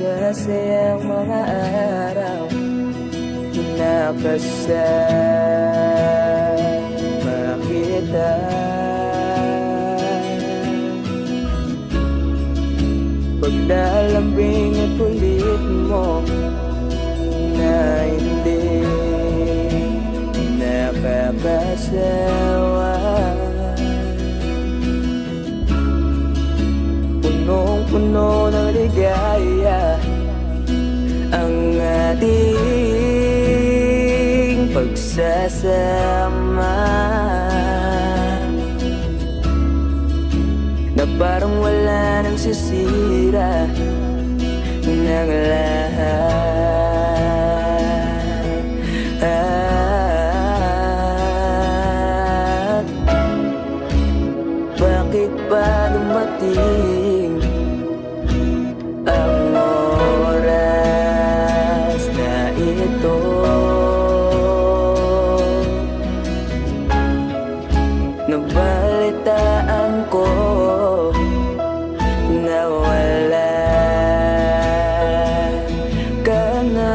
masasayang mga araw nakasama kita. Paglalambing at kulit mo na hindi nakakasawa, punong-puno ng ligaya ang ating pagsasama, na parang wala nang sisira ng lahat. Bakit ba dumating ang oras na ito? Nabalitaan ko na wala ka na.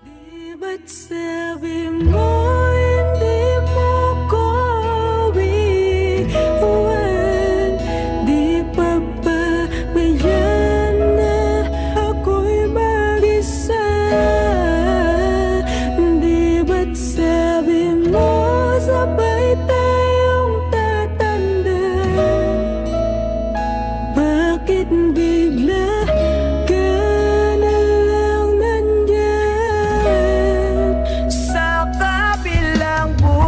Di ba't sabi mo hindi mo ko iiwan? Di pa ba mayan na ako'y mag-isa? Di ba't sabi mo sabay tayong tatanda? Bakit bigla ka na lang nandyan sa kabilang buwan?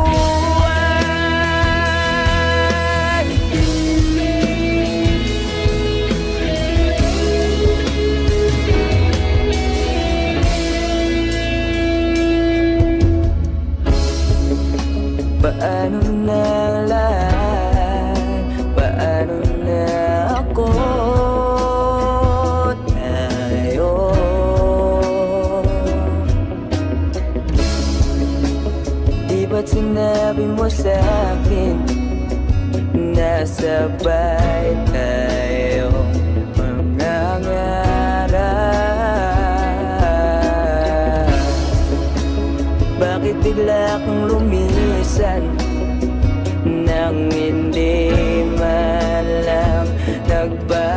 Paano na lahat? Paano na ako? Tayo di ba't sinabi mo sa'kin na sabay tayo mangangarap? Bakit bigla kang lumisan nang hindi man lang nagbago?